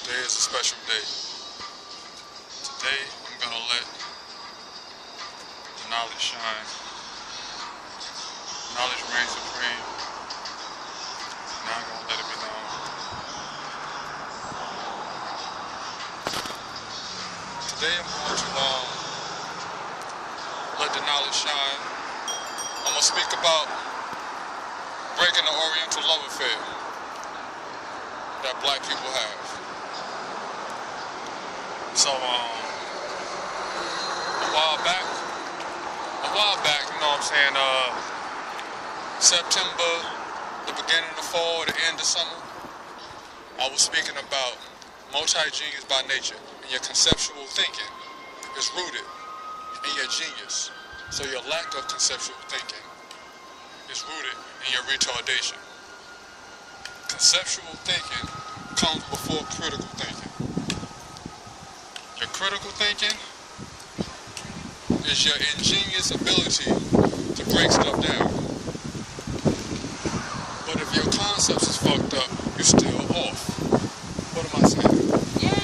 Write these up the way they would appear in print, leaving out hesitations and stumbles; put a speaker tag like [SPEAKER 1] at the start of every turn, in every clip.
[SPEAKER 1] Today is a special day. Today, I'm gonna let the knowledge shine. Knowledge reigns supreme. Now I'm gonna let it be known. Today, I'm going to let the knowledge shine. I'm gonna speak about breaking the Oriental love affair that black people have. So, a while back, you know what I'm saying, September, the beginning of the fall, the end of summer, I was speaking about multi-genius by nature, and your conceptual thinking is rooted in your genius. So your lack of conceptual thinking is rooted in your retardation. Conceptual thinking comes before critical thinking. Your critical thinking is your ingenious ability to break stuff down. But if your concepts is fucked up, you're still off. What am I saying? Yeah.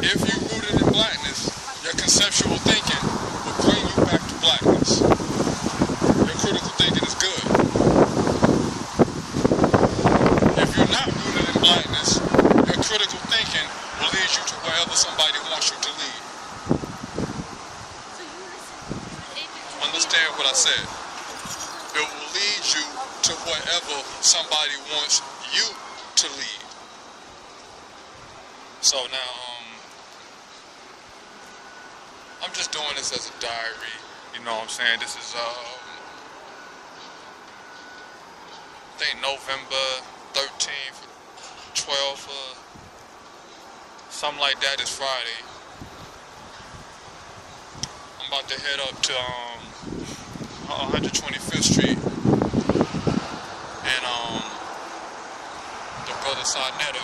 [SPEAKER 1] If you're rooted in blackness, your conceptual thinking will bring you back to blackness. Your critical thinking is good. If you're not rooted in blackness, your critical thinking will lead you to wherever somebody wants you to lead. Understand what I said. It will lead you to wherever somebody wants you to lead. So now, I'm just doing this as a diary, you know what I'm saying? This is, I think November 13th, 12th, something like that is Friday. I'm about to head up to 125th Street and the brother Sarnetta.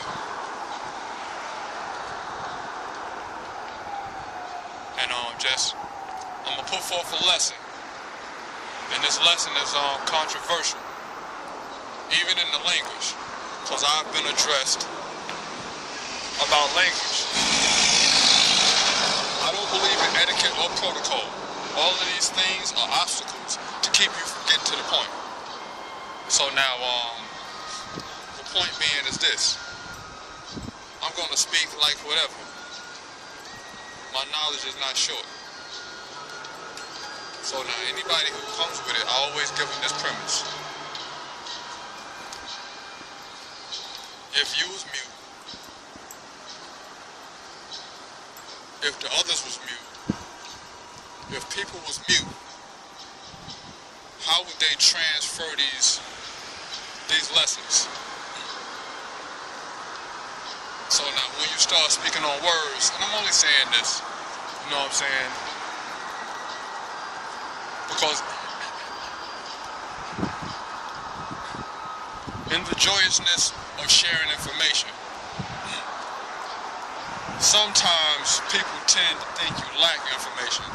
[SPEAKER 1] And I'm gonna put forth a lesson. And this lesson is controversial, even in the language, because I've been addressed about language. I don't believe in etiquette or protocol. All of these things are obstacles to keep you from getting to the point. So now, the point being is this. I'm gonna speak like whatever. My knowledge is not short. So now, anybody who comes with it, I always give them this premise. If you was mute, if the others was mute, if people was mute, how would they transfer these lessons? So now when you start speaking on words, and I'm only saying this, you know what I'm saying? Because in the joyousness of sharing information, sometimes people tend to think you lack information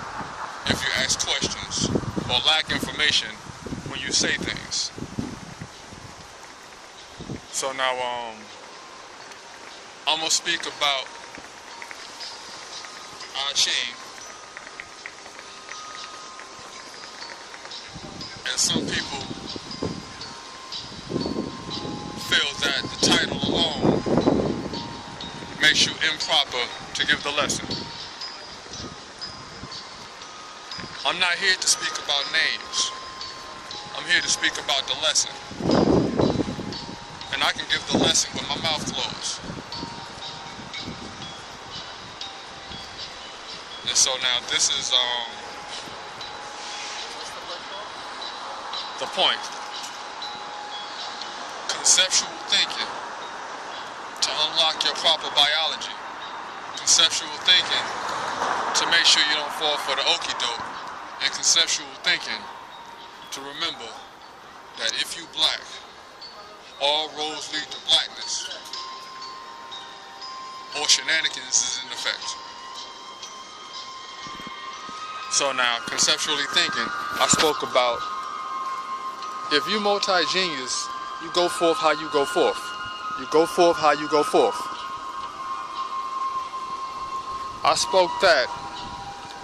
[SPEAKER 1] if you ask questions, or lack information when you say things. So now, I'm gonna speak about I Ching, and some people feel that the title alone makes you improper to give the lesson. I'm not here to speak about names. I'm here to speak about the lesson. And I can give the lesson with my mouth closed. And so now this is the point. Conceptual thinking to unlock your proper biology. Conceptual thinking to make sure you don't fall for the okie doke. And conceptual thinking to remember that if you black, all roads lead to blackness, or shenanigans is in effect. So now, conceptually thinking, I spoke about if you multi-genius, you go forth how you go forth. You go forth how you go forth. I spoke that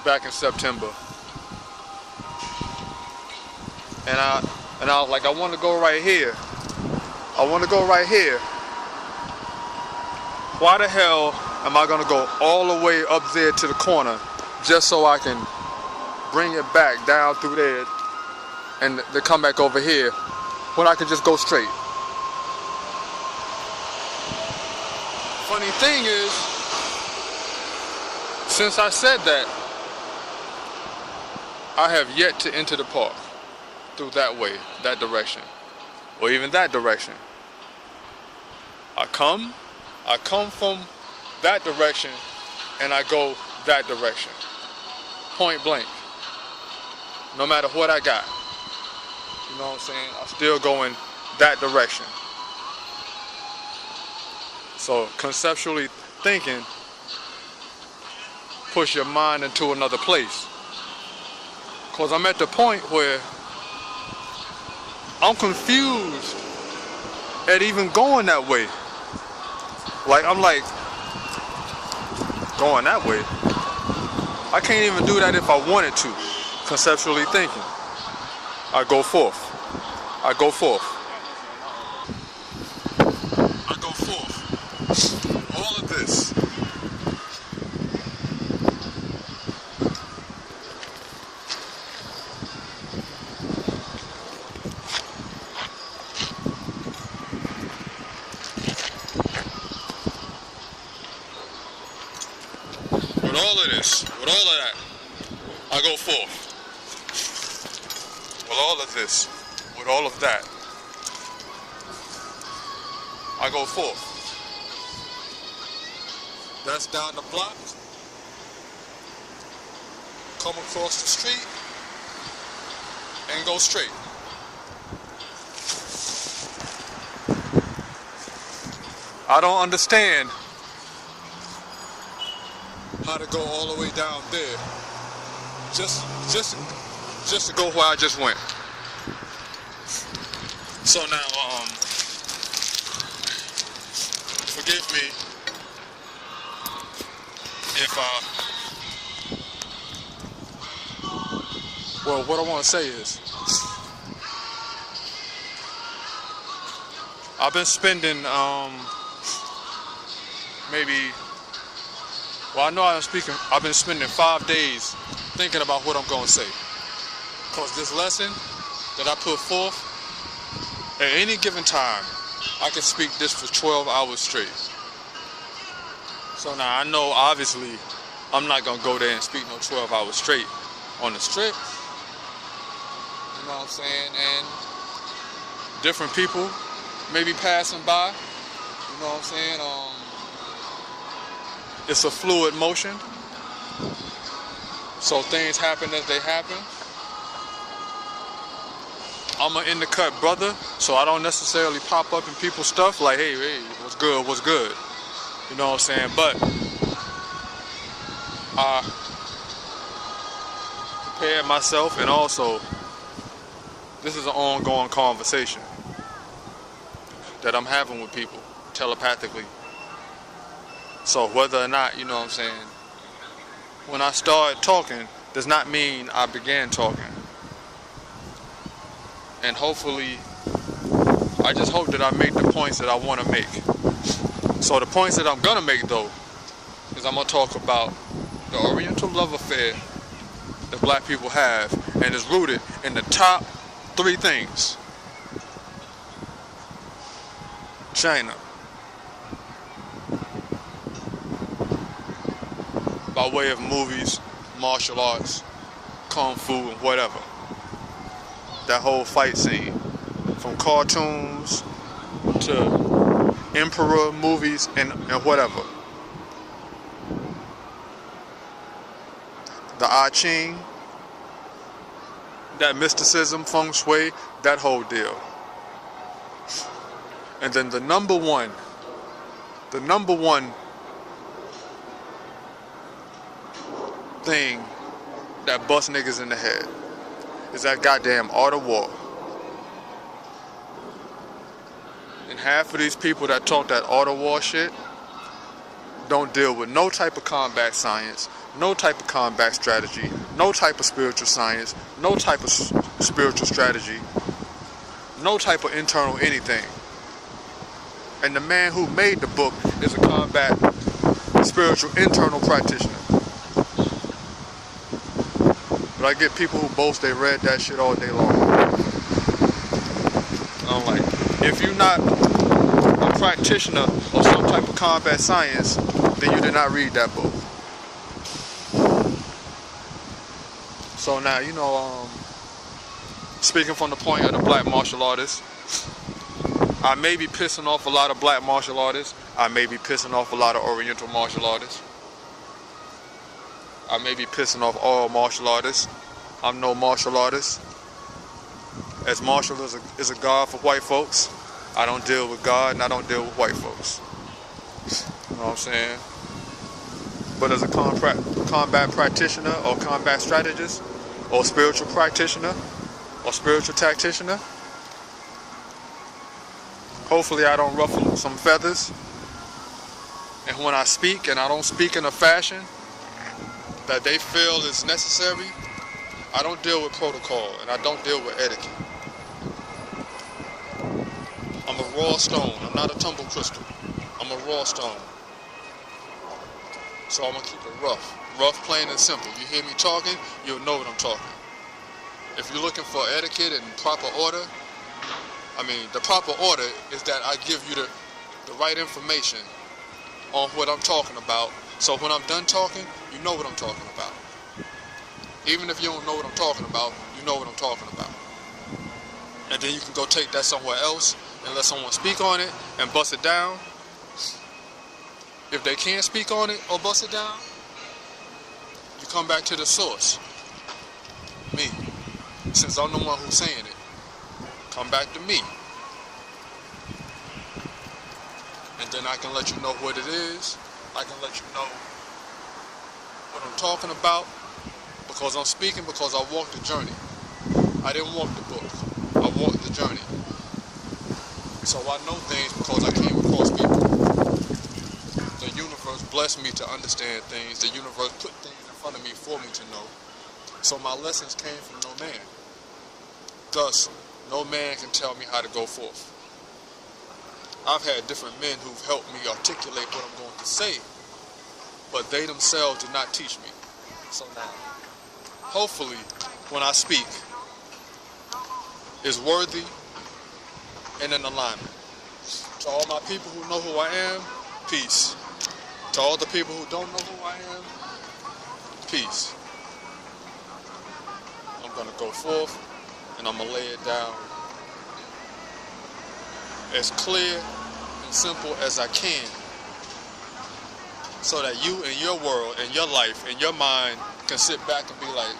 [SPEAKER 1] back in September. And I was like, I want to go right here. I want to go right here. Why the hell am I gonna go all the way up there to the corner just so I can bring it back down through there and to come back over here when I can just go straight? Funny thing is, since I said that, I have yet to enter the park through that way, that direction, or even that direction. I come from that direction and I go that direction. Point blank. No matter what I got. You know what I'm saying? I'm still going that direction. So conceptually thinking, push your mind into another place. Because I'm at the point where I'm confused at even going that way. Like, I'm like, going that way? I can't even do that if I wanted to. Conceptually thinking. I go forth. I go forth. I go forth. All of this. With all of this, with all of that, I go forth. With all of this, with all of that, I go forth. That's down the block. Come across the street and go straight. I don't understand how to go all the way down there. Just to go where I just went. So now, forgive me if well, what I want to say is, I've been spending I've been spending 5 days thinking about what I'm going to say. Because this lesson that I put forth, at any given time, I can speak this for 12 hours straight. So now I know, obviously, I'm not going to go there and speak no 12 hours straight on the strip. You know what I'm saying? And different people may be passing by. You know what I'm saying? It's a fluid motion. So things happen as they happen. I'm an in the cut brother, so I don't necessarily pop up in people's stuff like, hey, what's good, what's good? You know what I'm saying? But I prepared myself, and also this is an ongoing conversation that I'm having with people telepathically. So whether or not, you know what I'm saying, when I start talking does not mean I began talking. And hopefully, I just hope that I make the points that I want to make. So the points that I'm going to make, though, is I'm going to talk about the Oriental love affair that black people have, and is rooted in the top 3 things. China. By way of movies, martial arts, kung fu, and whatever. That whole fight scene, from cartoons to emperor movies and whatever. The I Ching, that mysticism, feng shui, that whole deal. And then the number one thing that busts niggas in the head is that goddamn art of war. And half of these people that talk that art of war shit don't deal with no type of combat science, no type of combat strategy, no type of spiritual science, no type of spiritual strategy, no type of internal anything. And the man who made the book is a combat spiritual internal practitioner. But I get people who boast they read that shit all day long. I'm like, if you're not a practitioner of some type of combat science, then you did not read that book. So now, you know, speaking from the point of the black martial artist, I may be pissing off a lot of black martial artists. I may be pissing off a lot of oriental martial artists. I may be pissing off all martial artists. I'm no martial artist. As martial is a god for white folks, I don't deal with God and I don't deal with white folks. You know what I'm saying? But as a combat practitioner or combat strategist or spiritual practitioner or spiritual tacticianer, hopefully I don't ruffle some feathers. And when I speak, and I don't speak in a fashion that they feel is necessary, I don't deal with protocol and I don't deal with etiquette. I'm a raw stone. I'm not a tumble crystal. I'm a raw stone. So I'm going to keep it rough. Rough, plain, and simple. You hear me talking, you'll know what I'm talking. If you're looking for etiquette and proper order, the proper order is that I give you the right information on what I'm talking about. So when I'm done talking, you know what I'm talking about. Even if you don't know what I'm talking about, you know what I'm talking about. And then you can go take that somewhere else and let someone speak on it and bust it down. If they can't speak on it or bust it down, you come back to the source. Me. Since I'm the one who's saying it, come back to me. And then I can let you know what it is. I can let you know what I'm talking about. Because I'm speaking because I walked the journey. I didn't walk the book. I walked the journey. So I know things because I came across people. The universe blessed me to understand things. The universe put things in front of me for me to know. So my lessons came from no man. Thus, no man can tell me how to go forth. I've had different men who've helped me articulate what I'm going to say, but they themselves did not teach me. So now, hopefully, when I speak, is worthy and in alignment. To all my people who know who I am, peace. To all the people who don't know who I am, peace. I'm going to go forth and I'm going to lay it down as clear and simple as I can so that you in your world, in your life, in your mind can sit back and be like,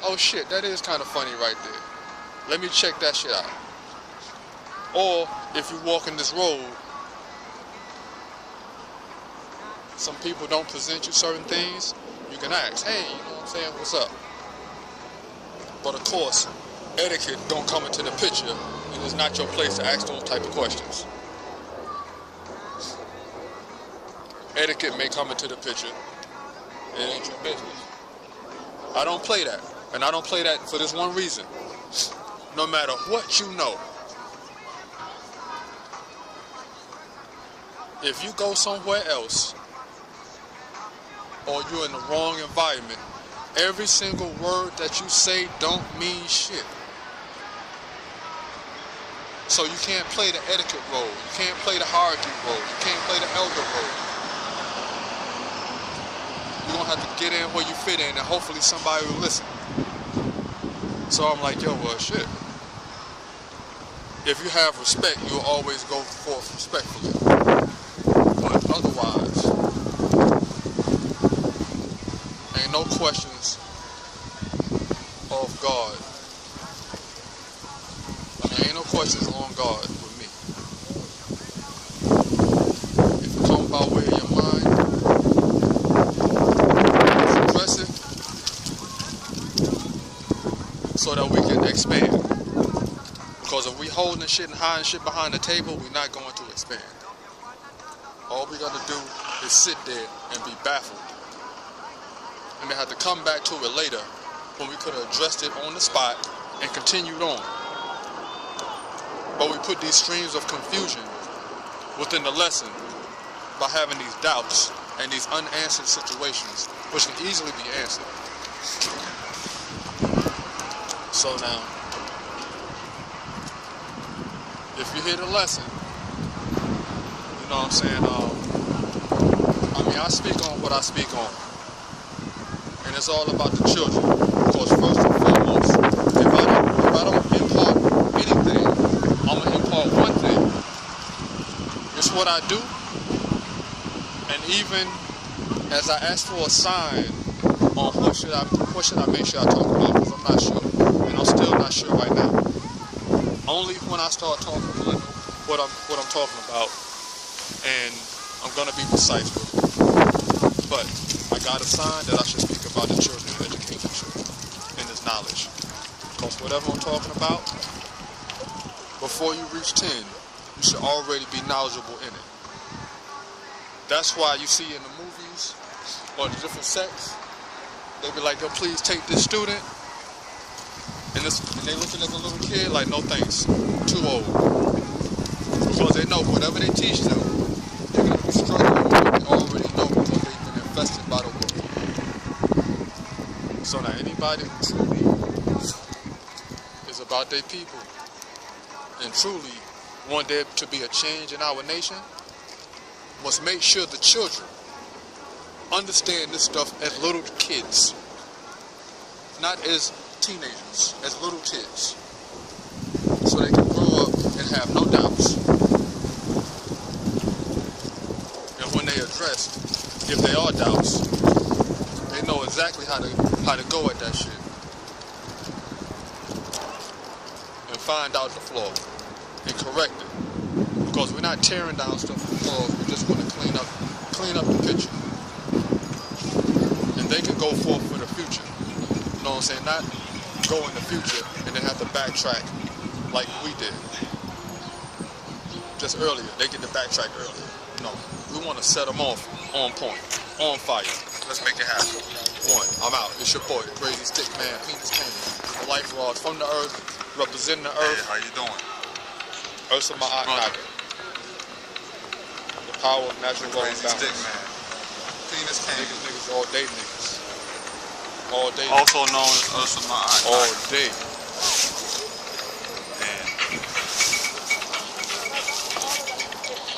[SPEAKER 1] oh shit, that is kind of funny right there. Let me check that shit out. Or if you walk in this road, some people don't present you certain things, you can ask, hey, you know what I'm saying, what's up? But of course, etiquette don't come into the picture, and it's not your place to ask those type of questions. Etiquette may come into the picture, it ain't your business. I don't play that, and I don't play that for this one reason. No matter what you know, if you go somewhere else, or you're in the wrong environment, every single word that you say don't mean shit. So you can't play the etiquette role. You can't play the hierarchy role. You can't play the elder role. You're going to have to get in where you fit in, and hopefully somebody will listen. So I'm like, yo, well, shit. If you have respect, you'll always go forth respectfully. But otherwise, ain't no questions of God. Ain't no questions on God with me. If you talk about where your mind, address it so that we can expand. Because if we holding shit and hiding shit behind the table, we're not going to expand. All we got to do is sit there and be baffled. And they have to come back to it later when we could have addressed it on the spot and continued on. But we put these streams of confusion within the lesson by having these doubts and these unanswered situations, which can easily be answered. So now, if you hear the lesson, you know what I'm saying, I speak on what I speak on. And it's all about the children. Because first and foremost, if I don't impart anything, I'm going to impart one thing. It's what I do. And even as I ask for a sign on what should I make sure I talk about, because I'm not sure. And I'm still not sure right now. Only when I start talking will I know what I'm talking about. And I'm going to be precise with it. But I got a sign that I should speak about the children and educate the children in this knowledge. Because whatever I'm talking about, before you reach 10, you should already be knowledgeable in it. That's why you see in the movies or the different sects, they be like, "Yo, please take this student." And they looking at the little kid like, "No thanks, too old." Because they know whatever they teach them, they're going to be struggling with what they already know because they've been infested by the world. So now anybody who truly is about their people and truly want there to be a change in our nation must make sure the children understand this stuff as little kids, not as teenagers, as little kids, so they can grow up and have no doubts. And when they addressed, if there are doubts, they know exactly how to go at that shit and find out the flaw and correct it. Because we're not tearing down stuff for flaws, we just want to clean up the picture. And they can go forth for the future. You know what I'm saying? Not go in the future and then have to backtrack like we did. Just earlier, they get to backtrack earlier. No, we want to set them off on point, on fire. Let's make it happen. One, I'm out. It's your boy, the crazy stick man, Penis King. The life rods from the earth, representing the earth.
[SPEAKER 2] Hey, how you doing?
[SPEAKER 1] Earth of my eye. The power of natural law and
[SPEAKER 2] Crazy stick
[SPEAKER 1] balance.
[SPEAKER 2] man. Penis King.
[SPEAKER 1] Niggas, all day niggas. All day.
[SPEAKER 2] Also known as Earth of my eye.
[SPEAKER 1] All day.
[SPEAKER 2] And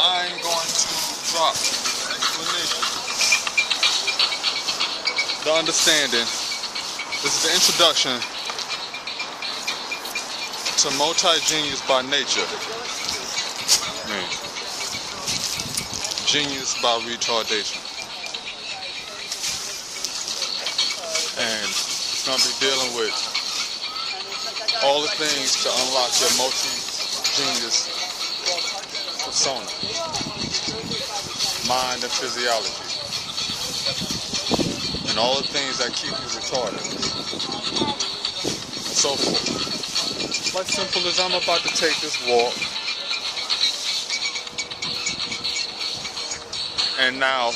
[SPEAKER 2] I'm going to drop explanation.
[SPEAKER 1] The understanding. This is the introduction to multi-genius by nature. Man. Genius by retardation. And it's going to be dealing with all the things to unlock your multi-genius persona. Mind and physiology. And all the things that keep you retarded. And so forth. Like simple as I'm about to take this walk. And now,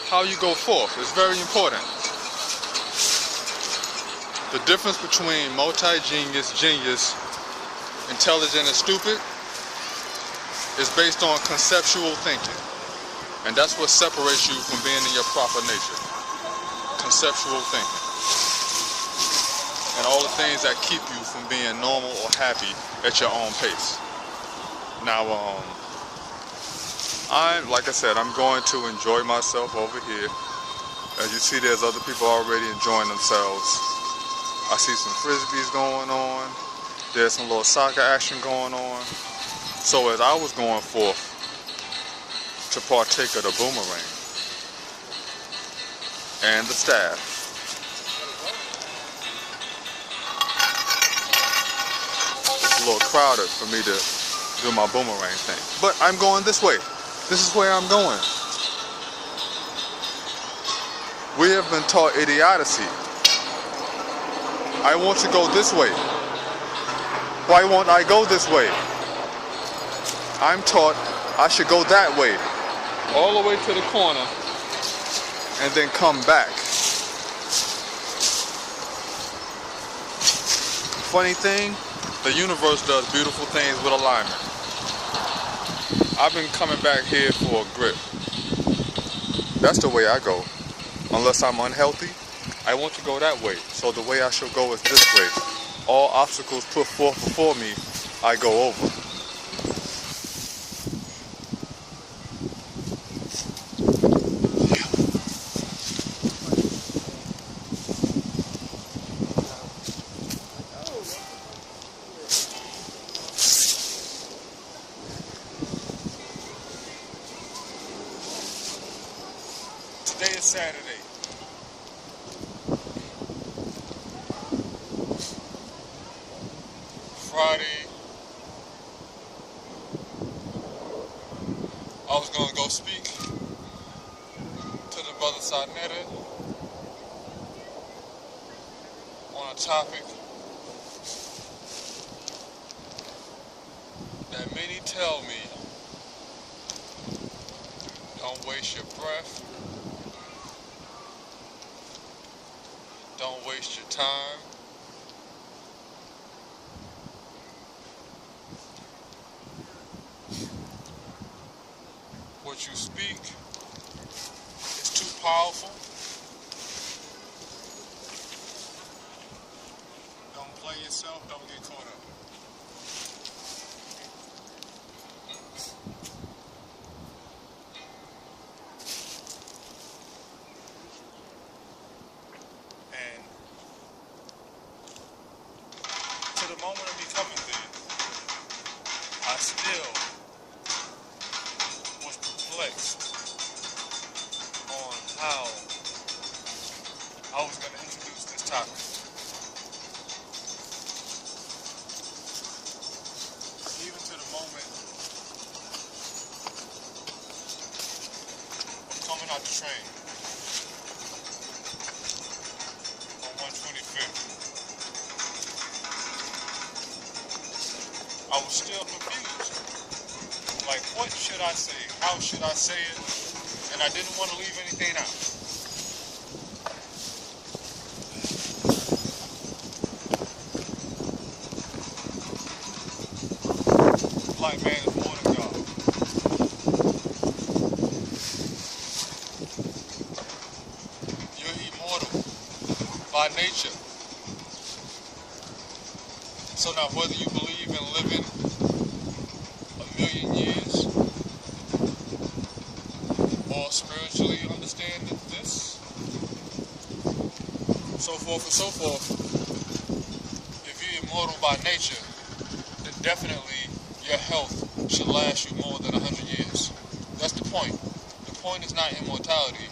[SPEAKER 1] how you go forth is very important. The difference between multi-genius, genius, intelligent, and stupid is based on conceptual thinking. And that's what separates you from being in your proper nature. Conceptual thinking. And all the things that keep you from being normal or happy at your own pace. Now, like I said, I'm going to enjoy myself over here. As you see, there's other people already enjoying themselves. I see some frisbees going on. There's some little soccer action going on. So as I was going forth to partake of the boomerang and the staff, it's a little crowded for me to do my boomerang thing. But I'm going this way. This is where I'm going. We have been taught idiocy. I want to go this way. Why won't I go this way? I'm taught
[SPEAKER 2] I should go that way, all the way to the corner, and then come back. Funny thing, the universe does beautiful things with alignment. I've been coming back here for a grip. That's the way I go. Unless I'm unhealthy, I want to go that way. So the way I should go is this way. All obstacles put forth before me, I go over.
[SPEAKER 1] Today is Saturday. Friday, I was gonna go speak to the brother Sarnetta on a topic that many tell me, don't waste your breath. Don't waste your time. What you speak is too powerful. Don't play yourself, don't get caught up. To the moment of me coming there, I still was perplexed on how I was going to introduce this topic. Even to the moment of coming out the train on 125th. I was still confused. Like, what should I say? How should I say it? And I didn't want to leave anything out. BlackMan is more than God. You're immortal by nature. So now whether you believe in living a million years or spiritually understand this, so forth and so forth, if you're immortal by nature, then definitely your health should last you more than 100 years. That's the point. The point is not immortality,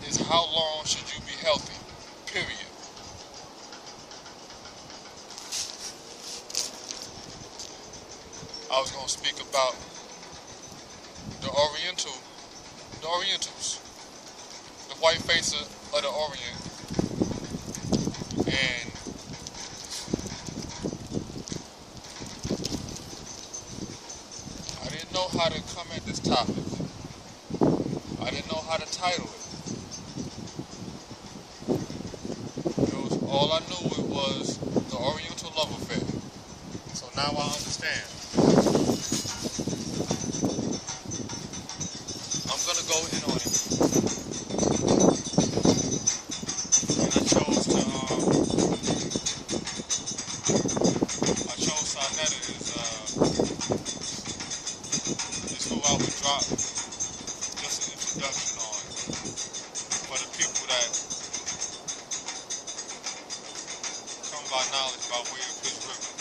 [SPEAKER 1] it's how long should you be healthy, period. I was going to speak about the Orientals, the white face of the Orient, and I didn't know how to come at this topic. I didn't know how to title it. All I knew it was the Oriental love affair. So now I understand. I'm gonna go in on it. And I chose Sarnetta is who I would drop just an introduction on for the people that come by knowledge by way of Fish River.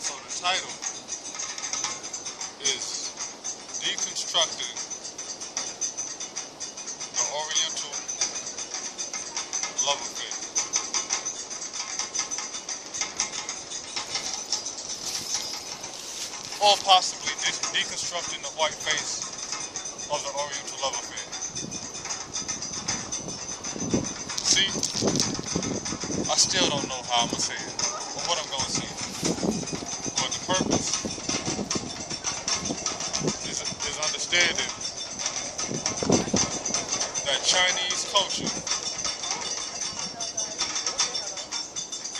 [SPEAKER 1] So the title is Deconstructing the Oriental Love Affair. Or possibly deconstructing the white face of the Oriental love affair. See, I still don't know how I'm gonna say it, but what I'm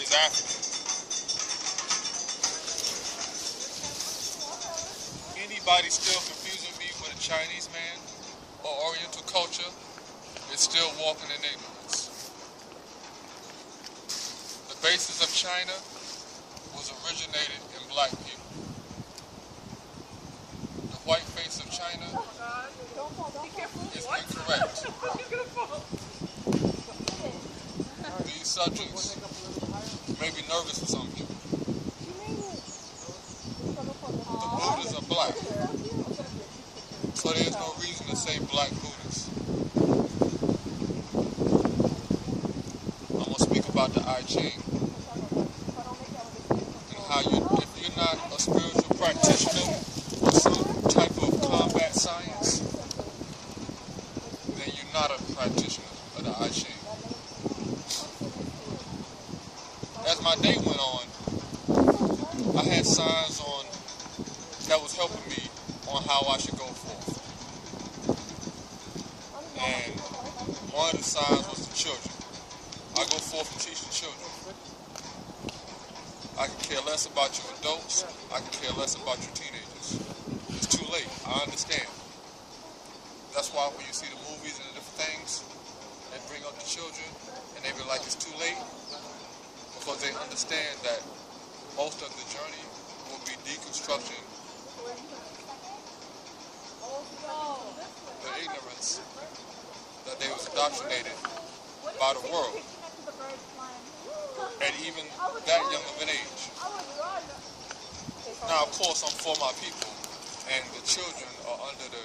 [SPEAKER 1] is African. Anybody still confusing me with a Chinese man or Oriental culture is still walking in ignorance. The basis of China was originated in black people. The white face of China is incorrect. These subjects may be nervous for some people. The Buddhists are black, so there's no reason to say black Buddhists. I'm going to speak about the I Ching and how if you're not a spiritual practitioner or some type of combat science, then you're not a practitioner of the I Ching. As my day went on, I had signs on that was helping me on how I should go forth. And one of the signs was the children. I go forth and teach the children. I can care less about your adults. I can care less about your teenagers. It's too late. I understand. That's why when you see the movies and the different things, they bring up the children and they be like, it's too late. Because they understand that most of the journey will be deconstruction, the ignorance that they was indoctrinated by the world at even that young of an age. Now, of course, I'm for my people, and the children are under the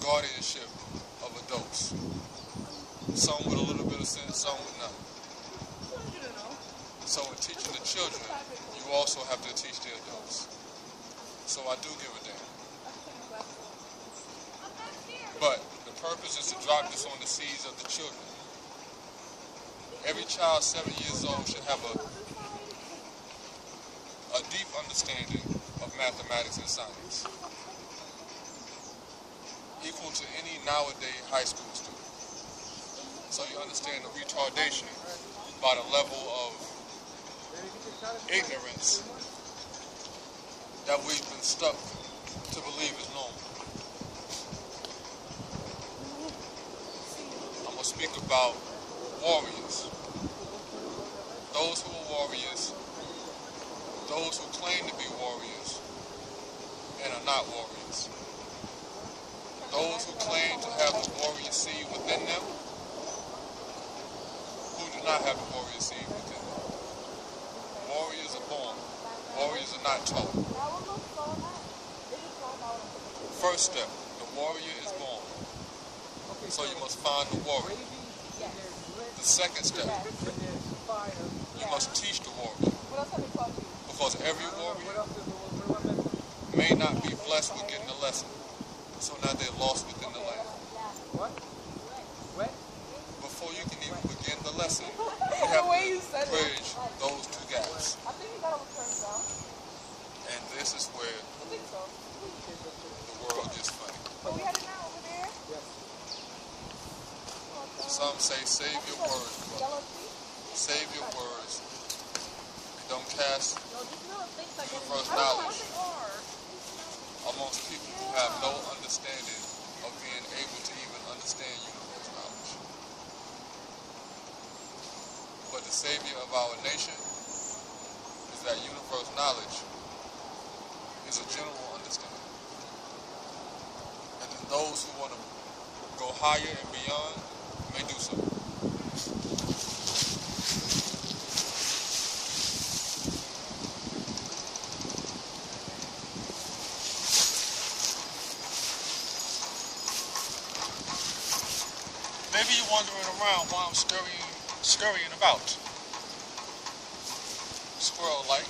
[SPEAKER 1] guardianship of adults. Some with a little bit of sense, some with none. So in teaching the children, you also have to teach the adults. So I do give a damn. But the purpose is to drop this on the seeds of the children. Every child 7 years old should have a deep understanding of mathematics and science, equal to any nowadays high school student. So you understand the retardation by the level of ignorance that we've been stuck to believe is normal. I'm going to speak about warriors. Those who are warriors, those who claim to be warriors and are not warriors. Those who claim to have the warrior seed within them, who do not have the warrior seed within them. Warriors are born. Warriors are not taught. First step, the warrior is born. So you must find the warrior. The second step, you must teach the warrior. Because every warrior may not be blessed with getting a lesson. So now they're lost within the land. Before you can even begin the lesson, you have to bridge those two gaps. And this is where the world gets funny. Some say, save your words, brother. Save your words. And don't cast universe knowledge amongst people who have no understanding of being able to even understand universe knowledge. But the savior of our nation is that universe knowledge is a general understanding. And then those who want to go higher and beyond may do so. Maybe you're wandering around while I'm scurrying about. Squirrel-like,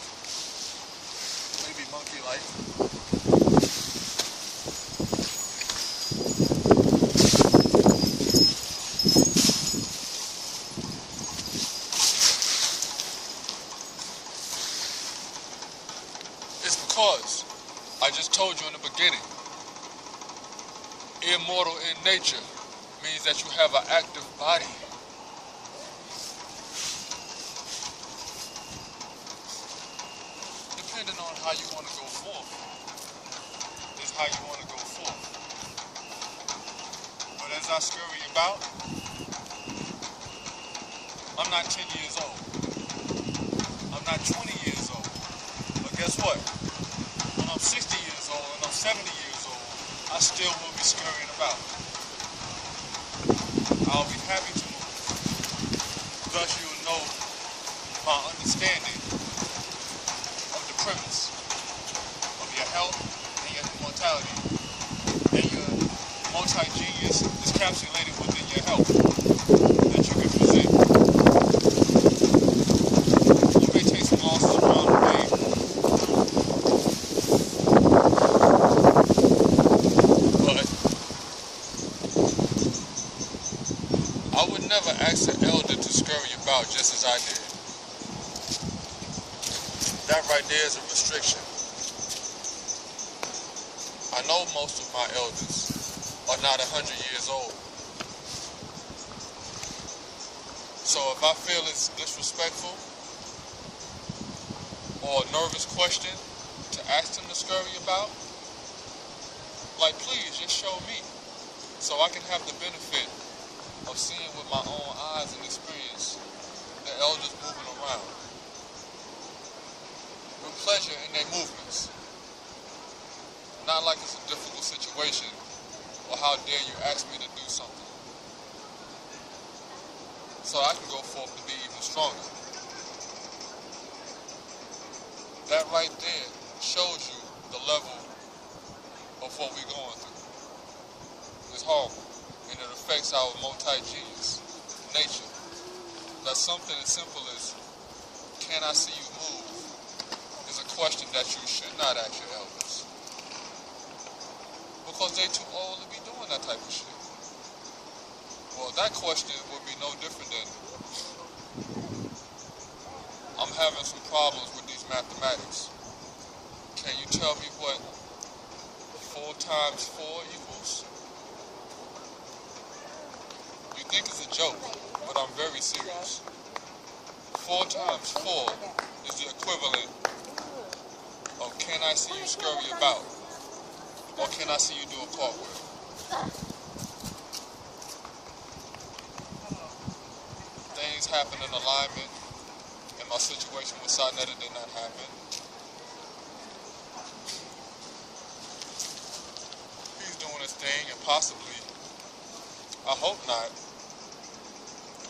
[SPEAKER 1] maybe monkey-like. It's because I just told you in the beginning, immortal in nature means that you have an active body. how you want to go forth. Is how you want to go forth. But as I scurry about, I'm not 10 years old. I'm not 20 years old. But guess what? When I'm 60 years old and I'm 70 years old, I still will be scurrying about. I'll be happy to move. Thus you'll know my understanding of the premise of your health and your immortality. And your multi-genius is encapsulated within your health that you can present. You may take some losses along the way. But I would never ask an elder to scurry about just as I did. That right there is a restriction. I know most of my elders are not 100 years old. So if I feel it's disrespectful or a nervous question to ask them to scurry about, like, please just show me so I can have the benefit of seeing with my own eyes and experience the elders moving around with pleasure in their movements. Not like it's a difficult situation or how dare you ask me to do something. So I can go forth to be even stronger. That right there shows you the level of what we're going through. It's horrible, and it affects our multi-genius nature. That something as simple as, can I see you move, is a question that you should not ask your elders. Because they're too old to be doing that type of shit. Well, that question would be no different than, I'm having some problems with these mathematics. Can you tell me what 4 times 4 equals? You think it's a joke, but I'm very serious. 4 times 4 is the equivalent of, can I see you scurry about? Or can I see you do a cartwheel? Things happen in alignment, and my situation with Sarnetta did not happen. He's doing his thing, and possibly, I hope not,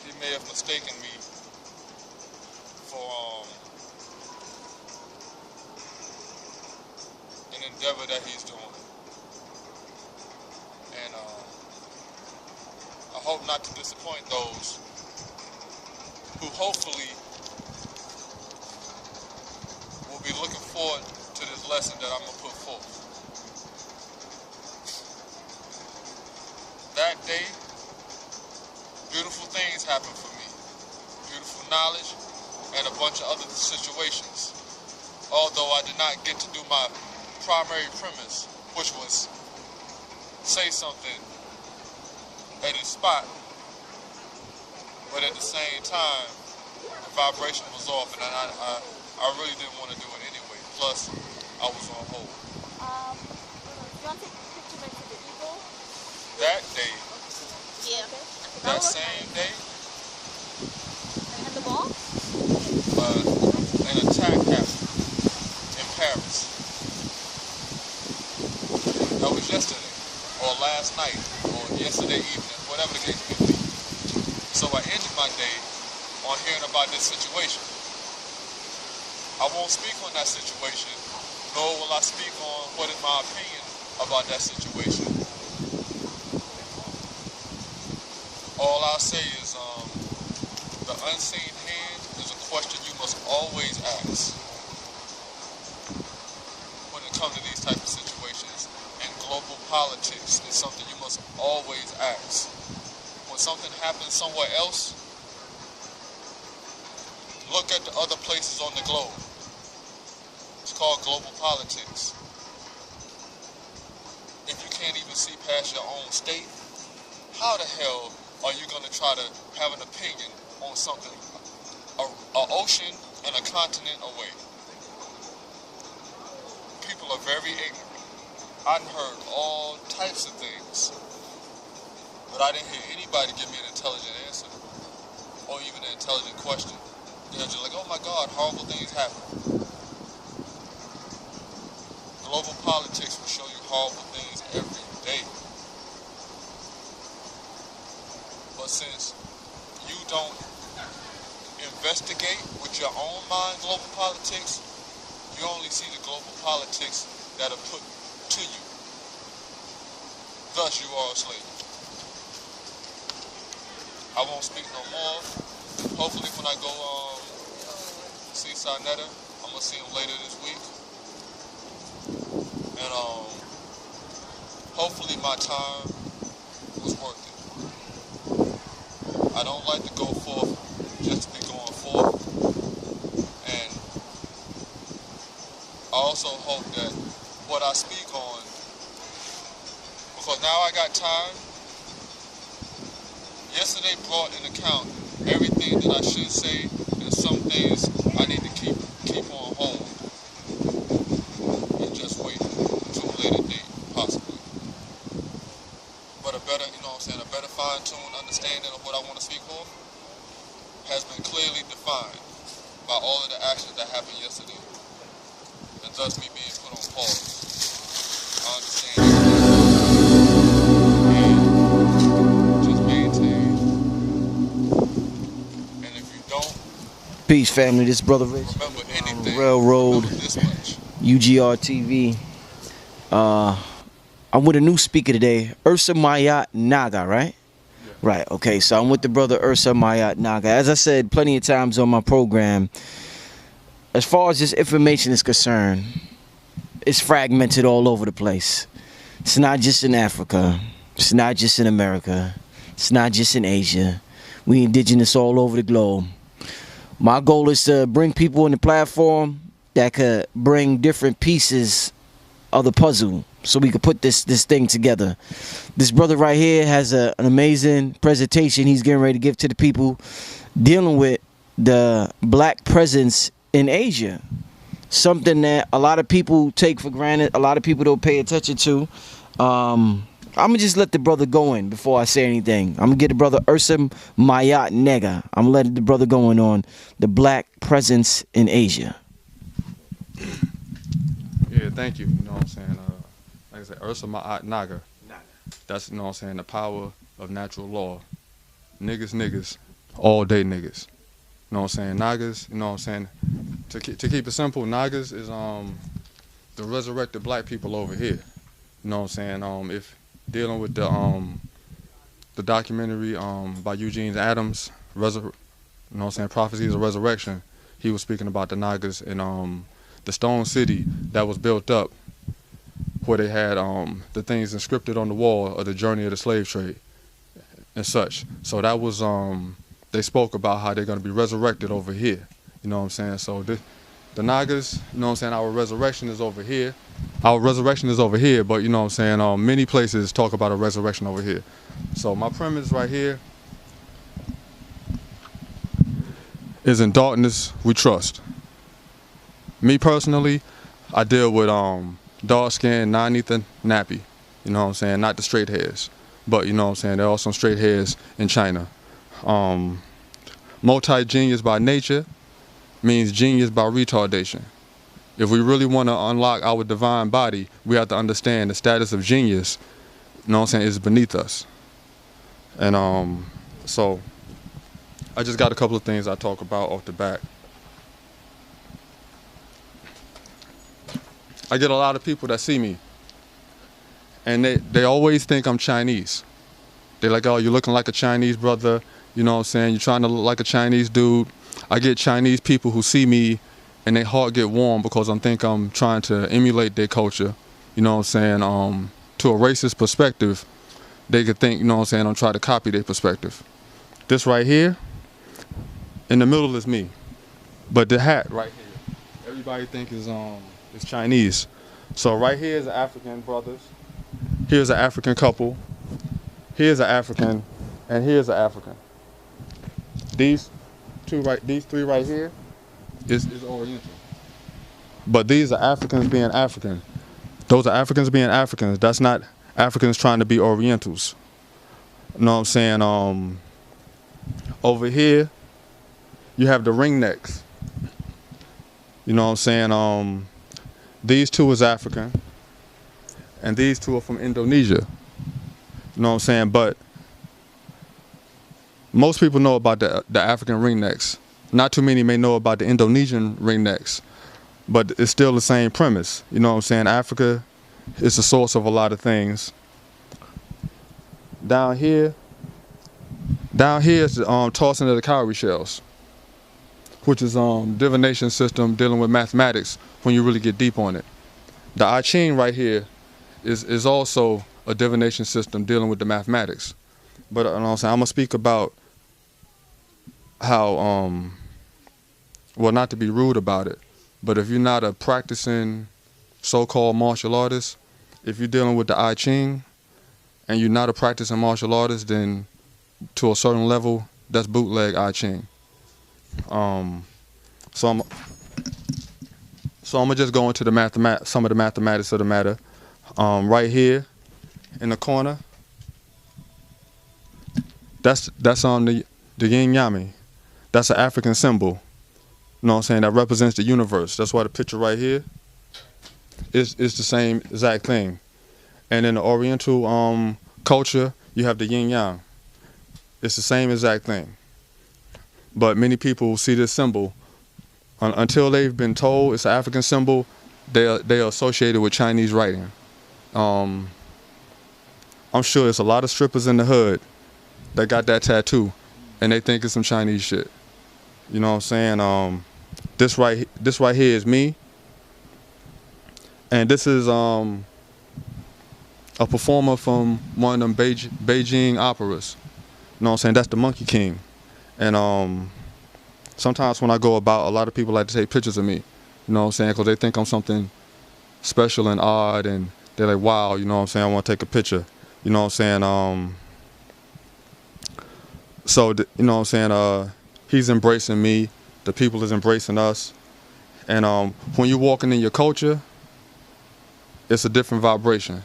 [SPEAKER 1] he may have mistaken me for an endeavor that he's doing. And I hope not to disappoint those who hopefully will be looking forward to this lesson that I'm going to put forth. That day, beautiful things happened for me. Beautiful knowledge and a bunch of other situations. Although I did not get to do my primary premise, which was say something at a spot, but at the same time, the vibration was off, and I really didn't want to do it anyway. Plus, I was on hold.
[SPEAKER 3] You want to take a picture next to the eagle?
[SPEAKER 1] That day,
[SPEAKER 3] Yeah.
[SPEAKER 1] that same day,
[SPEAKER 3] And the ball?
[SPEAKER 1] an attack happened in Paris. That was yesterday, or last night, or yesterday evening, whatever the case may be. So I ended my day on hearing about this situation. I won't speak on that situation, nor will I speak on what is my opinion about that situation. All I'll say is the unseen hand is a question you must always ask when it comes to these type of situations. And global politics is something you must always ask. When something happens somewhere else, look at the other places on the globe. It's called global politics. If you can't even see past your own state, how the hell are you going to try to have an opinion on something an ocean and a continent away? are very ignorant. I done heard all types of things, but I didn't hear anybody give me an intelligent answer or even an intelligent question. They're just like, oh my God, horrible things happen. Global politics will show you horrible things every day. But since you don't investigate with your own mind global politics, you only see the global politics that are put to you. Thus, you are a slave. I won't speak no more. Hopefully, when I go see Sarnetta, I'm gonna see him later this week, and hopefully, my time was worth it. I don't like to go forth just to be going forth, and I also hope that what I speak on, because now I got time. Yesterday brought in account everything that I should say, and some things I need to keep on hold and just wait to a later date, possibly. But a better, a better fine-tuned understanding of what I want to speak for has been clearly defined by all of the actions that happened yesterday, and thus me being put on pause. I understand and just maintain. And if you don't,
[SPEAKER 4] Peace, family. This is Brother Rich.
[SPEAKER 1] remember anything.
[SPEAKER 4] Railroad,
[SPEAKER 1] Remember this much.
[SPEAKER 4] UGR TV. I'm with a new speaker today, Ursa Mayat Naga, right?
[SPEAKER 1] Yeah.
[SPEAKER 4] Right, okay, so I'm with the brother Ursa Mayat Naga. As I said plenty of times on my program, as far as this information is concerned, it's fragmented all over the place. It's not just in Africa. It's not just in America. It's not just in Asia. We indigenous all over the globe. My goal is to bring people in the platform that could bring different pieces of the puzzle so we could put this thing together. This brother right here has an amazing presentation he's getting ready to give to the people dealing with the black presence in Asia. Something that a lot of people take for granted, a lot of people don't pay attention to. I'm gonna just let the brother go in before I say anything. I'm gonna get the brother Ursa Mayat Nega. I'm gonna let the brother go in on the black presence in Asia.
[SPEAKER 2] Yeah, thank you. You know what I'm saying? Like I said, Ursa Ma'at Naga. That's, you know what I'm saying, the power of natural law. Niggas, all day niggas. You know what I'm saying? Nagas, you know what I'm saying? To keep it simple, Nagas is the resurrected black people over here. You know what I'm saying? If dealing with the documentary by Eugene Adams, you know what I'm saying, Prophecies of Resurrection, he was speaking about the Nagas in the stone city that was built up where they had the things inscripted on the wall of the journey of the slave trade and such. So that was, they spoke about how they're going to be resurrected over here. You know what I'm saying? So the Nagas, you know what I'm saying, our resurrection is over here. Our resurrection is over here, but you know what I'm saying, many places talk about a resurrection over here. So my premise right here is in darkness we trust. Me personally, I deal with dark skin, non-ether nappy. You know what I'm saying? Not the straight hairs. But you know what I'm saying, there are some straight hairs in China. Multi-genius by nature means genius by retardation. If we really want to unlock our divine body, we have to understand the status of genius, you know what I'm saying, is beneath us. And so I just got a couple of things I talk about off the bat. I get a lot of people that see me and they always think I'm Chinese. They're like, oh, you're looking like a Chinese brother, you know what I'm saying, you're trying to look like a Chinese dude. I get Chinese people who see me and their heart get warm because I think I'm trying to emulate their culture, you know what I'm saying. To a racist perspective, they could think, you know what I'm saying, I'm trying to copy their perspective. This right here, in the middle is me. But the hat right here, everybody think is Chinese. So right here is African brothers. Here's an African couple. Here's an African, and here's an African. These three right here is Oriental. But these are Africans being African. Those are Africans being Africans. That's not Africans trying to be Orientals. You know what I'm saying? Over here, you have the ringnecks. You know what I'm saying? These two is African, and these two are from Indonesia. You know what I'm saying? But most people know about the African ringnecks. Not too many may know about the Indonesian ringnecks, but it's still the same premise. You know what I'm saying? Africa is the source of a lot of things. Down here is the tossing of the cowrie shells, which is divination system dealing with mathematics when you really get deep on it. The I Ching right here is also a divination system dealing with the mathematics. But you know what I'm saying, I'm gonna speak about how well, not to be rude about it, but if you're not a practicing so-called martial artist, if you're dealing with the I Ching and you're not a practicing martial artist, then to a certain level, that's bootleg I Ching. So I'm gonna just go into the some of the mathematics of the matter. Right here in the corner, that's on the yin yami. That's an African symbol. You know what I'm saying? That represents the universe. That's why the picture right here is the same exact thing. And in the Oriental culture, you have the yin yang. It's the same exact thing. But many people see this symbol until they've been told it's an African symbol. They are associated with Chinese writing. I'm sure there's a lot of strippers in the hood that got that tattoo, and they think it's some Chinese shit. You know what I'm saying? This right here is me, and this is a performer from one of them Beijing operas. You know what I'm saying? That's the Monkey King. And sometimes when I go about, a lot of people like to take pictures of me. You know what I'm saying? Because they think I'm something special and odd, and they're like, wow, you know what I'm saying? I want to take a picture. You know what I'm saying? You know what I'm saying? He's embracing me. The people is embracing us. And when you're walking in your culture, it's a different vibration.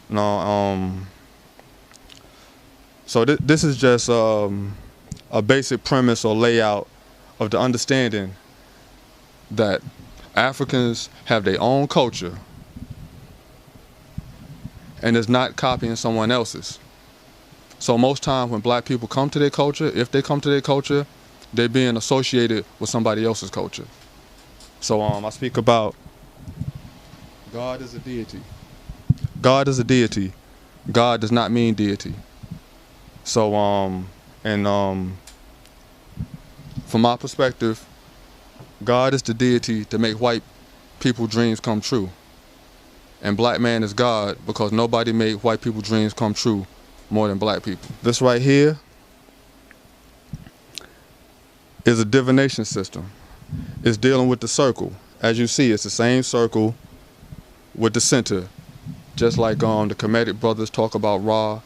[SPEAKER 2] You know, so this is just a basic premise or layout of the understanding that Africans have their own culture and is not copying someone else's. So most times when black people come to their culture, if they come to their culture, they're being associated with somebody else's culture. So I speak about God is a deity. God is a deity. God does not mean deity. So from my perspective, God is the deity to make white people's dreams come true. And black man is God because nobody made white people's dreams come true more than black people. This right here is a divination system. It's dealing with the circle. As you see, it's the same circle with the center. Just like the Kemetic brothers talk about Ra,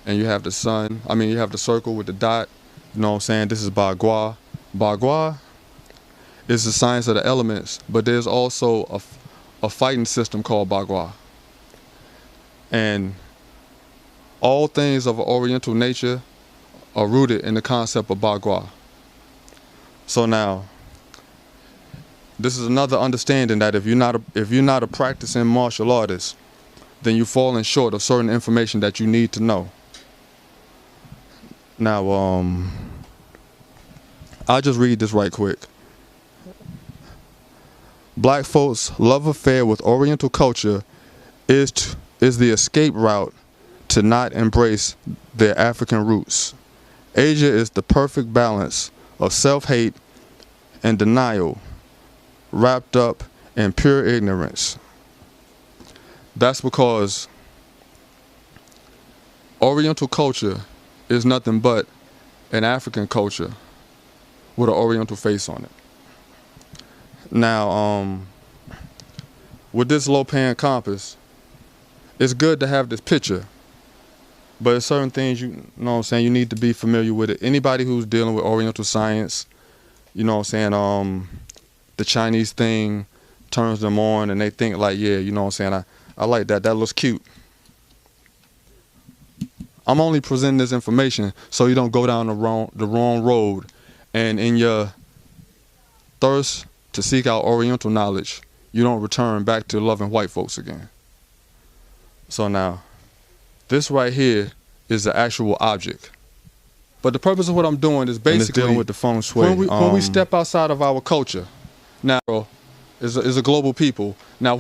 [SPEAKER 2] and you have the sun. I mean, you have the circle with the dot. You know what I'm saying? This is Bagua. Bagua is the science of the elements, but there's also a fighting system called Bagua. And all things of Oriental nature are rooted in the concept of Bagua. So now, this is another understanding that if you're not a practicing martial artist, then you're falling short of certain information that you need to know. Now, I'll just read this right quick. Black folks' love affair with Oriental culture is the escape route to not embrace their African roots. Asia is the perfect balance of self-hate and denial, wrapped up in pure ignorance. That's because Oriental culture is nothing but an African culture with an Oriental face on it. Now, with this low-pan compass, it's good to have this picture, but there's certain things you know what I'm saying, you need to be familiar with it. Anybody who's dealing with Oriental science, you know what I'm saying, the Chinese thing, turns them on, and they think like, yeah, you know what I'm saying, I like that. That looks cute. I'm only presenting this information so you don't go down the wrong road, and in your thirst to seek out Oriental knowledge, you don't return back to loving white folks again. So now, this right here is the actual object. But the purpose of what I'm doing is basically
[SPEAKER 5] dealing with the feng shui.
[SPEAKER 2] When we step outside of our culture, now is a global people. Now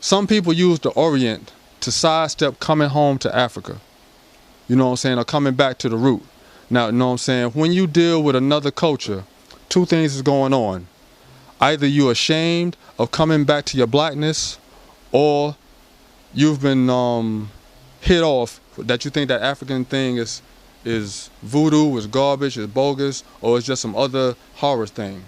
[SPEAKER 2] some people use the Orient to sidestep coming home to Africa. You know what I'm saying? Or coming back to the root. Now, you know what I'm saying? When you deal with another culture, two things is going on. Either you're ashamed of coming back to your blackness, or you've been hit off that you think that African thing is voodoo, is garbage, is bogus, or it's just some other horror thing.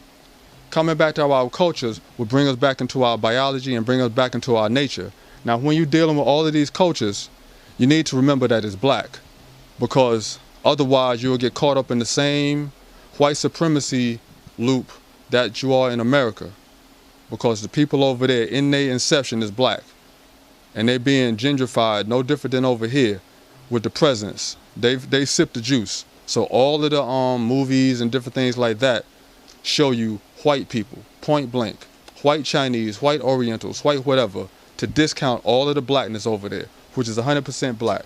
[SPEAKER 2] Coming back to our cultures will bring us back into our biology and bring us back into our nature. Now, when you're dealing with all of these cultures, you need to remember that it's black, because otherwise you'll get caught up in the same white supremacy loop that you are in America, because the people over there in their inception is black, and they being gentrified no different than over here with the presence. They sip the juice. So all of the movies and different things like that show you white people, point blank, white Chinese, white Orientals, white whatever, to discount all of the blackness over there, which is 100% black.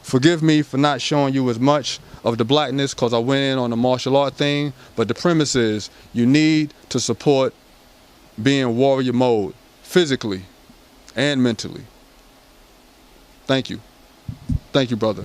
[SPEAKER 2] Forgive me for not showing you as much of the blackness because I went in on the martial art thing, but the premise is you need to support being warrior mode, physically and mentally. Thank you. Thank you, brother.